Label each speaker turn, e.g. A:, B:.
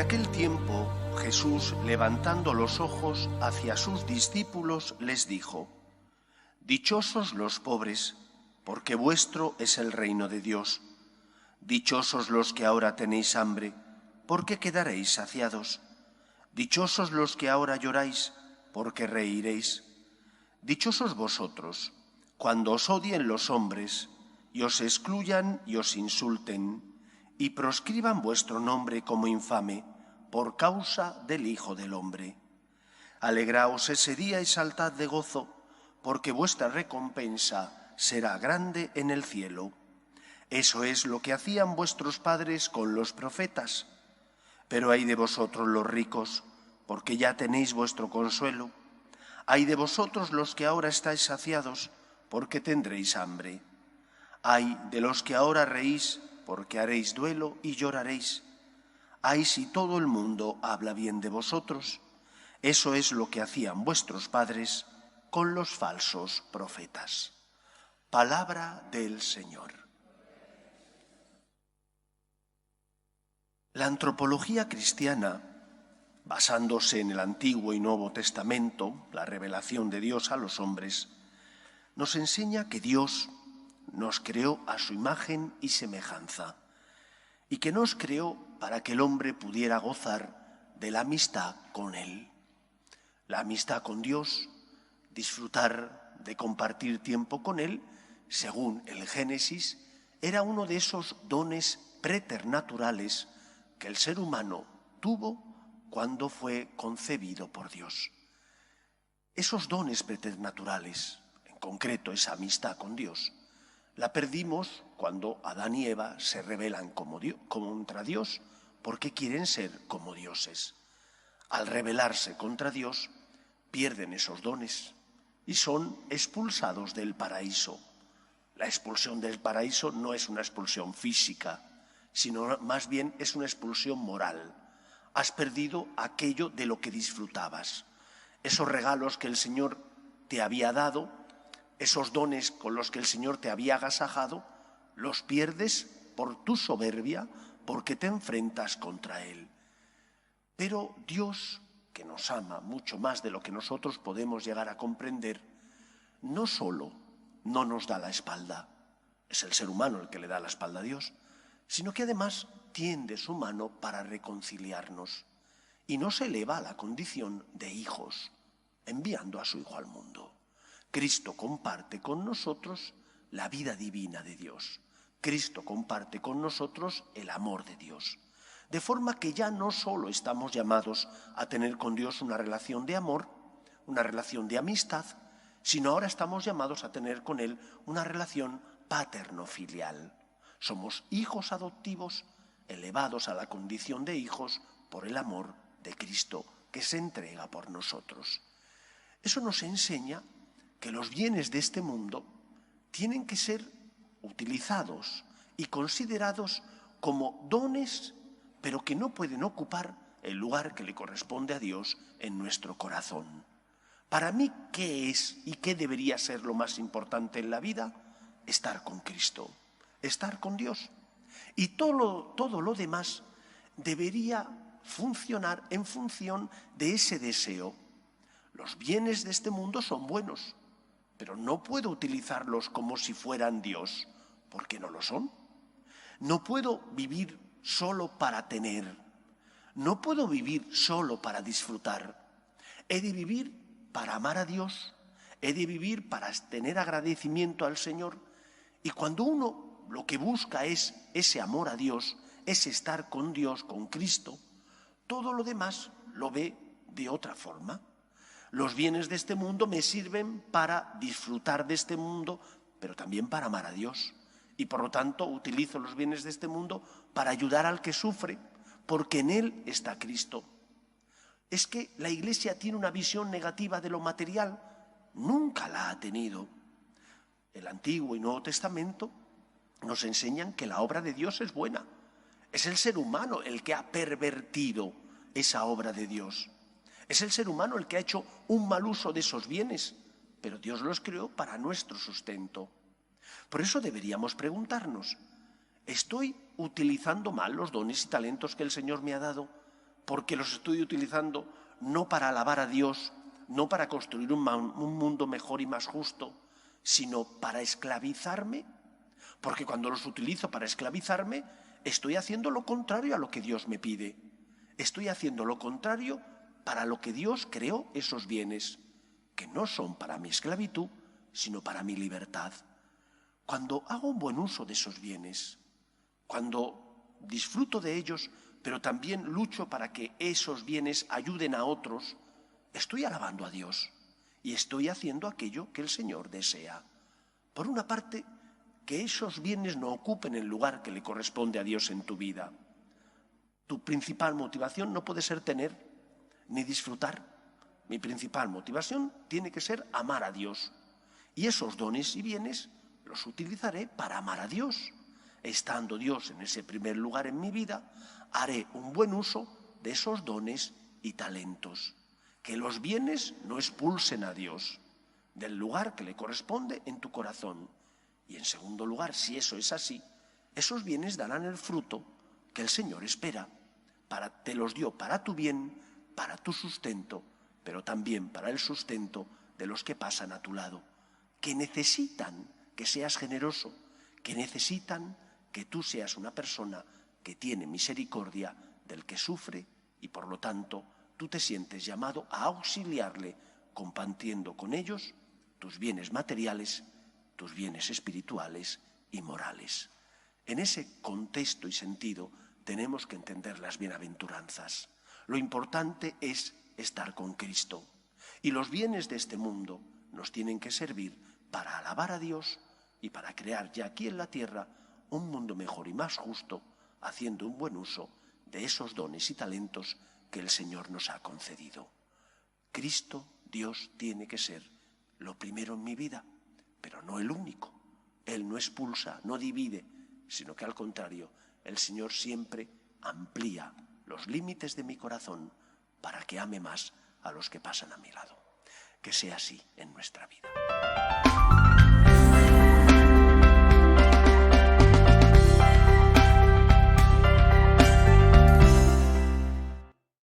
A: aquel tiempo, Jesús, levantando los ojos hacia sus discípulos, les dijo: Dichosos los pobres, porque vuestro es el reino de Dios. Dichosos los que ahora tenéis hambre, porque quedaréis saciados. Dichosos los que ahora lloráis, porque reiréis. Dichosos vosotros, cuando os odien los hombres, y os excluyan y os insulten, y proscriban vuestro nombre como infame, por causa del Hijo del Hombre. Alegraos ese día y saltad de gozo, porque vuestra recompensa será grande en el cielo. Eso es lo que hacían vuestros padres con los profetas. Pero ay de vosotros los ricos, porque ya tenéis vuestro consuelo. Ay de vosotros los que ahora estáis saciados, porque tendréis hambre. Ay de los que ahora reís, porque haréis duelo y lloraréis. Ay si todo el mundo habla bien de vosotros. Eso es lo que hacían vuestros padres con los falsos profetas. Palabra del Señor. La antropología cristiana, basándose en el Antiguo y Nuevo Testamento, la revelación de Dios a los hombres, nos enseña que Dios nos creó a su imagen y semejanza, y que nos creó para que el hombre pudiera gozar de la amistad con Él. La amistad con Dios, disfrutar de compartir tiempo con Él, según el Génesis, era uno de esos dones preternaturales que el ser humano tuvo cuando fue concebido por Dios. Esos dones preternaturales, en concreto esa amistad con Dios, la perdimos cuando Adán y Eva se rebelan contra Dios porque quieren ser como dioses. Al rebelarse contra Dios, pierden esos dones y son expulsados del paraíso. La expulsión del paraíso no es una expulsión física, sino más bien es una expulsión moral. Has perdido aquello de lo que disfrutabas. Esos regalos que el Señor te había dado, esos dones con los que el Señor te había agasajado, los pierdes por tu soberbia, porque te enfrentas contra Él. Pero Dios, que nos ama mucho más de lo que nosotros podemos llegar a comprender, no solo no nos da la espalda, es el ser humano el que le da la espalda a Dios, sino que además tiende su mano para reconciliarnos y nos eleva a la condición de hijos, enviando a su Hijo al mundo. Cristo comparte con nosotros la vida divina de Dios. Cristo comparte con nosotros el amor de Dios. De forma que ya no solo estamos llamados a tener con Dios una relación de amor, una relación de amistad, sino ahora estamos llamados a tener con Él una relación paterno-filial. Somos hijos adoptivos, elevados a la condición de hijos por el amor de Cristo que se entrega por nosotros. Eso nos enseña que los bienes de este mundo tienen que ser utilizados y considerados como dones, pero que no pueden ocupar el lugar que le corresponde a Dios en nuestro corazón. Para mí, ¿qué es y qué debería ser lo más importante en la vida? Estar con Cristo, estar con Dios. Y todo lo demás debería funcionar en función de ese deseo. Los bienes de este mundo son buenos, pero no puedo utilizarlos como si fueran Dios, porque no lo son. No puedo vivir solo para tener. No puedo vivir solo para disfrutar. He de vivir para amar a Dios. He de vivir para tener agradecimiento al Señor. Y cuando uno lo que busca es ese amor a Dios, es estar con Dios, con Cristo, todo lo demás lo ve de otra forma. Los bienes de este mundo me sirven para disfrutar de este mundo, pero también para amar a Dios. Y por lo tanto utilizo los bienes de este mundo para ayudar al que sufre, porque en Él está Cristo. Es que la Iglesia tiene una visión negativa de lo material. Nunca la ha tenido. El Antiguo y Nuevo Testamento nos enseñan que la obra de Dios es buena. Es el ser humano el que ha pervertido esa obra de Dios. Es el ser humano el que ha hecho un mal uso de esos bienes, pero Dios los creó para nuestro sustento. Por eso deberíamos preguntarnos, ¿estoy utilizando mal los dones y talentos que el Señor me ha dado porque los estoy utilizando no para alabar a Dios, no para construir un mundo mejor y más justo, sino para esclavizarme, porque cuando los utilizo para esclavizarme, estoy haciendo lo contrario a lo que Dios me pide. Estoy haciendo lo contrario para lo que Dios creó esos bienes, que no son para mi esclavitud, sino para mi libertad. Cuando hago un buen uso de esos bienes, cuando disfruto de ellos, pero también lucho para que esos bienes ayuden a otros, estoy alabando a Dios y estoy haciendo aquello que el Señor desea. Por una parte, que esos bienes no ocupen el lugar que le corresponde a Dios en tu vida. Tu principal motivación no puede ser tener ni disfrutar. Mi principal motivación tiene que ser amar a Dios. Y esos dones y bienes los utilizaré para amar a Dios. Estando Dios en ese primer lugar en mi vida, haré un buen uso de esos dones y talentos. Que los bienes no expulsen a Dios del lugar que le corresponde en tu corazón. Y en segundo lugar, si eso es así, esos bienes darán el fruto que el Señor espera. Te los dio para tu bien, para tu sustento, pero también para el sustento de los que pasan a tu lado, que necesitan que seas generoso, que necesitan que tú seas una persona que tiene misericordia del que sufre y por lo tanto tú te sientes llamado a auxiliarle compartiendo con ellos tus bienes materiales, tus bienes espirituales y morales. En ese contexto y sentido tenemos que entender las bienaventuranzas. Lo importante es estar con Cristo y los bienes de este mundo nos tienen que servir para alabar a Dios y para crear ya aquí en la tierra un mundo mejor y más justo, haciendo un buen uso de esos dones y talentos que el Señor nos ha concedido. Cristo, Dios, tiene que ser lo primero en mi vida, pero no el único. Él no expulsa, no divide, sino que al contrario, el Señor siempre amplía los límites de mi corazón para que ame más a los que pasan a mi lado. Que sea así en nuestra vida.